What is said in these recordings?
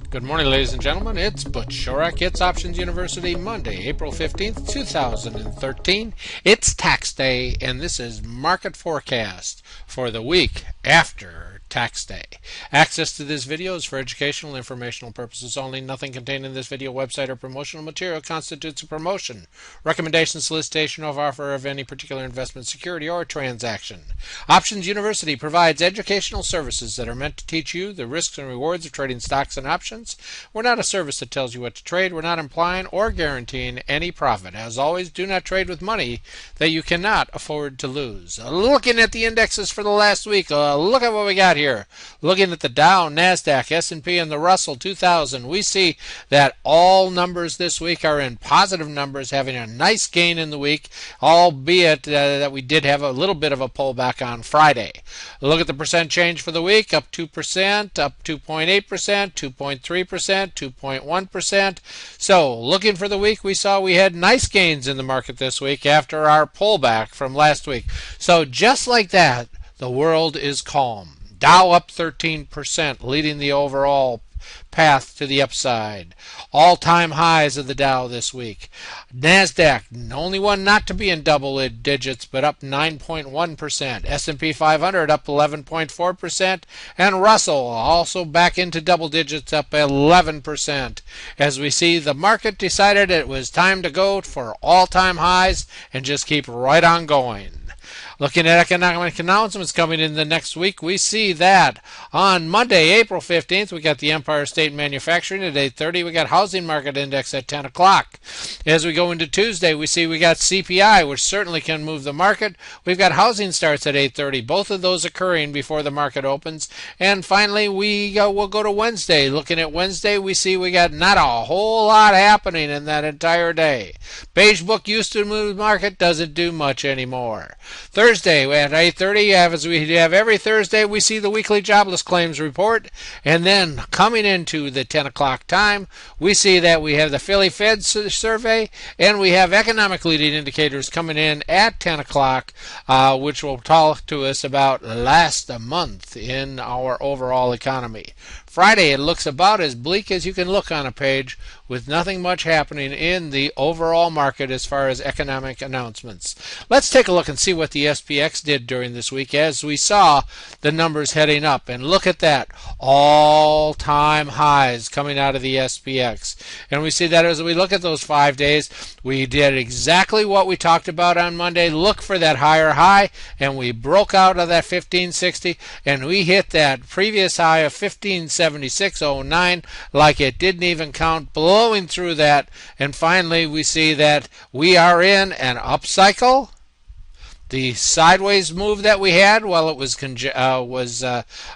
Good morning, ladies and gentlemen. It's Butch Shorak. It's Options University, Monday, April 15th, 2013. It's tax day, and this is market forecast for the week after tax day. Access to this video is for educational and informational purposes only. Nothing contained in this video, website, or promotional material constitutes a promotion, recommendation, solicitation, or offer of any particular investment, security, or transaction. Options University provides educational services that are meant to teach you the risks and rewards of trading stocks and options. We're not a service that tells you what to trade. We're not implying or guaranteeing any profit. As always, do not trade with money that you cannot afford to lose. Looking at the indexes for the last week, look at what we got here. Looking at the Dow, NASDAQ, S&P, and the Russell 2000, we see that all numbers this week are in positive numbers, having a nice gain in the week, albeit that we did have a little bit of a pullback on Friday. Look at the percent change for the week, up 2%, up 2.8%, 2.3%, 2.1%. So looking for the week, we saw we had nice gains in the market this week after our pullback from last week. So just like that, the world is calm. Dow up 13%, leading the overall path to the upside. All-time highs of the Dow this week. NASDAQ, the only one not to be in double digits, but up 9.1%. S&P 500 up 11.4%. And Russell also back into double digits, up 11%. As we see, the market decided it was time to go for all-time highs and just keep right on going. Looking at economic announcements coming in the next week, we see that on Monday, April 15th, we got the Empire State Manufacturing at 8:30. We got Housing Market Index at 10 o'clock. As we go into Tuesday, we see we got CPI, which certainly can move the market. We've got housing starts at 8:30, both of those occurring before the market opens. And finally, we'll go to Wednesday. Looking at Wednesday, we see we got not a whole lot happening in that entire day. Beige Book used to move the market, doesn't do much anymore. Thursday at 8:30, as we have every Thursday, we see the weekly jobless claims report. And then coming into the 10 o'clock time, we see that we have the Philly Fed survey, and we have economic leading indicators coming in at 10 o'clock, which will talk to us about last month in our overall economy. Friday, it looks about as bleak as you can look on a page, with nothing much happening in the overall market as far as economic announcements. Let's take a look and see what the SPX did during this week as we saw the numbers heading up. And look at that, all-time highs coming out of the SPX. And we see that as we look at those 5 days, we did exactly what we talked about on Monday. Look for that higher high, and we broke out of that 1560, and we hit that previous high of 1576.09 like it didn't even count, blowing through that. And finally, we see that we are in an upcycle. The sideways move that we had while it was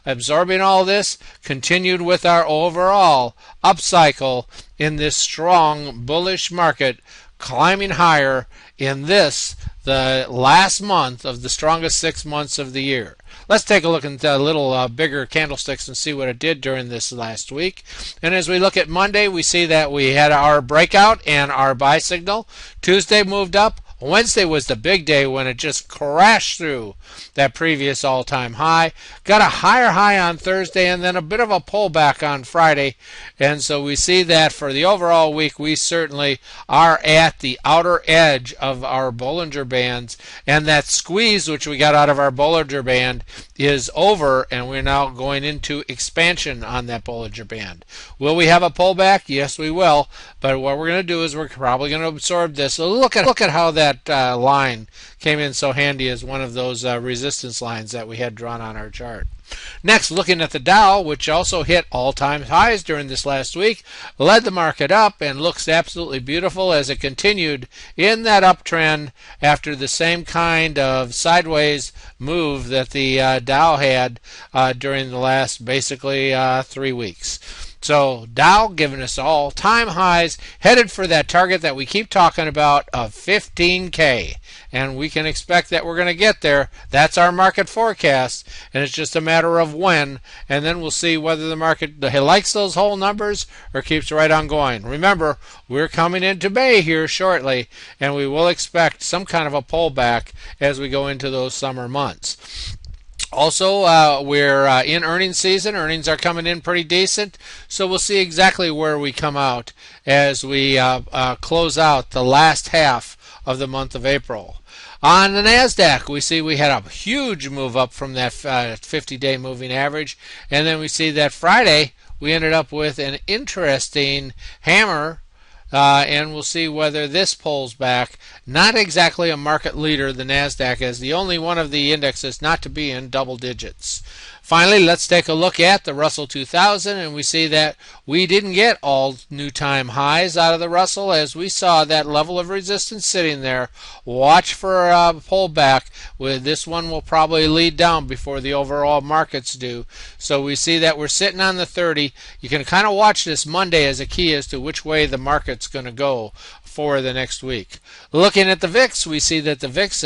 absorbing all this continued with our overall upcycle in this strong bullish market, climbing higher in this, the last month of the strongest 6 months of the year. Let's take a look at a little bigger candlesticks and see what it did during this last week. And as we look at Monday, we see that we had our breakout and our buy signal. Tuesday moved up. Wednesday was the big day when it just crashed through that previous all-time high. Got a higher high on Thursday and then a bit of a pullback on Friday. And so we see that for the overall week, we certainly are at the outer edge of our Bollinger Bands. And that squeeze which we got out of our Bollinger Band is over, and we're now going into expansion on that Bollinger Band. Will we have a pullback? Yes, we will. But what we're going to do is we're probably going to absorb this. So look at how that line came in so handy as one of those resistance lines that we had drawn on our chart. Next, looking at the Dow, which also hit all-time highs during this last week, led the market up and looks absolutely beautiful as it continued in that uptrend after the same kind of sideways move that the Dow had during the last basically 3 weeks. So Dow giving us all-time highs, headed for that target that we keep talking about of 15K. And we can expect that we're going to get there. That's our market forecast, and it's just a matter of when. And then we'll see whether the market likes those whole numbers or keeps right on going. Remember, we're coming into May here shortly, and we will expect some kind of a pullback as we go into those summer months. Also, we're in earnings season. Earnings are coming in pretty decent, so we'll see exactly where we come out as we close out the last half of the month of April. On the NASDAQ, we see we had a huge move up from that 50-day moving average, and then we see that Friday we ended up with an interesting hammer. And we'll see whether this pulls back. Not exactly a market leader, the NASDAQ, as the only one of the indexes not to be in double digits. Finally, let's take a look at the Russell 2000, and we see that we didn't get all new time highs out of the Russell, as we saw that level of resistance sitting there. Watch for a pullback. This one will probably lead down before the overall markets do. So we see that we're sitting on the 30. You can kind of watch this Monday as a key as to which way the market's going to go for the next week. Looking at the VIX, we see that the VIX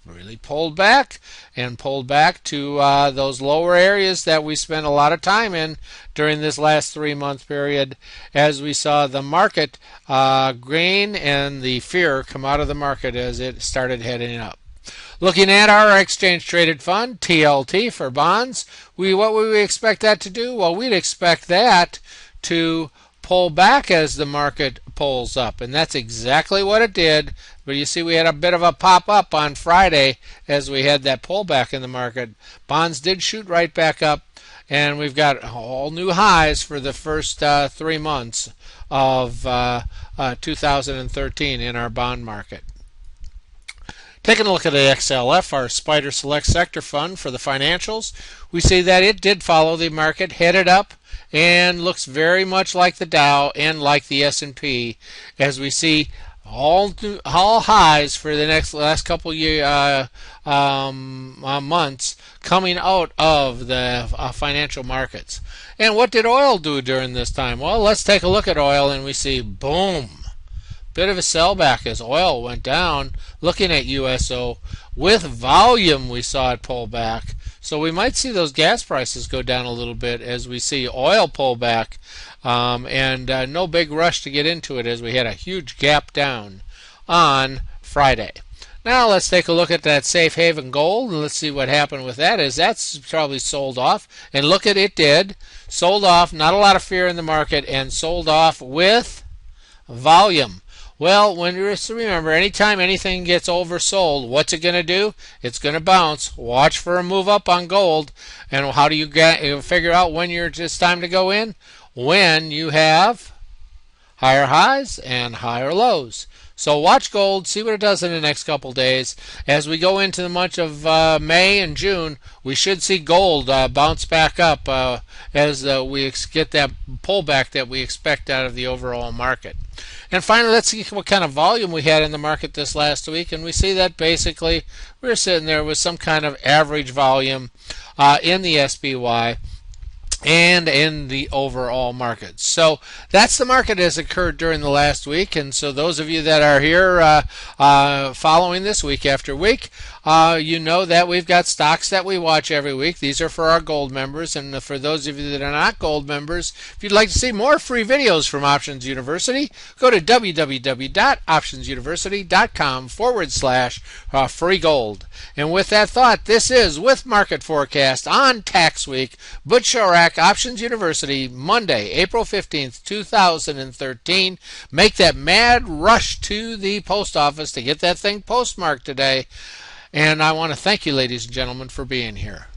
really pulled back to those lower areas that we spent a lot of time in during this last 3-month period, as we saw the market gain and the fear come out of the market as it started heading up. Looking at our exchange traded fund, TLT for bonds, what would we expect that to do? Well, we'd expect that to pull back as the market pulls up, and that's exactly what it did. But you see we had a bit of a pop up on Friday as we had that pullback in the market. Bonds did shoot right back up, and we've got all new highs for the first 3 months of 2013 in our bond market. Taking a look at the XLF, our Spider Select Sector Fund for the financials, we see that it did follow the market, headed up, and looks very much like the Dow and like the S&P, as we see all highs for the last couple months coming out of the financial markets. And what did oil do during this time? Well, let's take a look at oil, and we see boom, bit of a sellback as oil went down. Looking at USO, with volume we saw it pull back. So we might see those gas prices go down a little bit as we see oil pull back, and no big rush to get into it as we had a huge gap down on Friday. Now let's take a look at that safe haven gold, and let's see what happened with that. As that's probably sold off, and look at it did. Sold off, not a lot of fear in the market, and sold off with volume. Well, remember, anytime anything gets oversold, what's it going to do? It's going to bounce. Watch for a move up on gold. And how do you figure out when it's time to go in? When you have higher highs and higher lows. So watch gold, see what it does in the next couple days. As we go into the month of May and June, we should see gold bounce back up as we get that pullback that we expect out of the overall market. And finally, let's see what kind of volume we had in the market this last week. And we see that basically we're sitting there with some kind of average volume in the SPY and in the overall market. So that's the market as occurred during the last week. And so those of you that are here following this week after week, you know that we've got stocks that we watch every week. These are for our gold members. And for those of you that are not gold members, if you'd like to see more free videos from Options University, go to www.optionsuniversity.com/free gold. And with that thought, this is With Market Forecast on Tax Week, Butch Shorak, Options University, Monday, April 15th, 2013. Make that mad rush to the post office to get that thing postmarked today. And I want to thank you, ladies and gentlemen, for being here.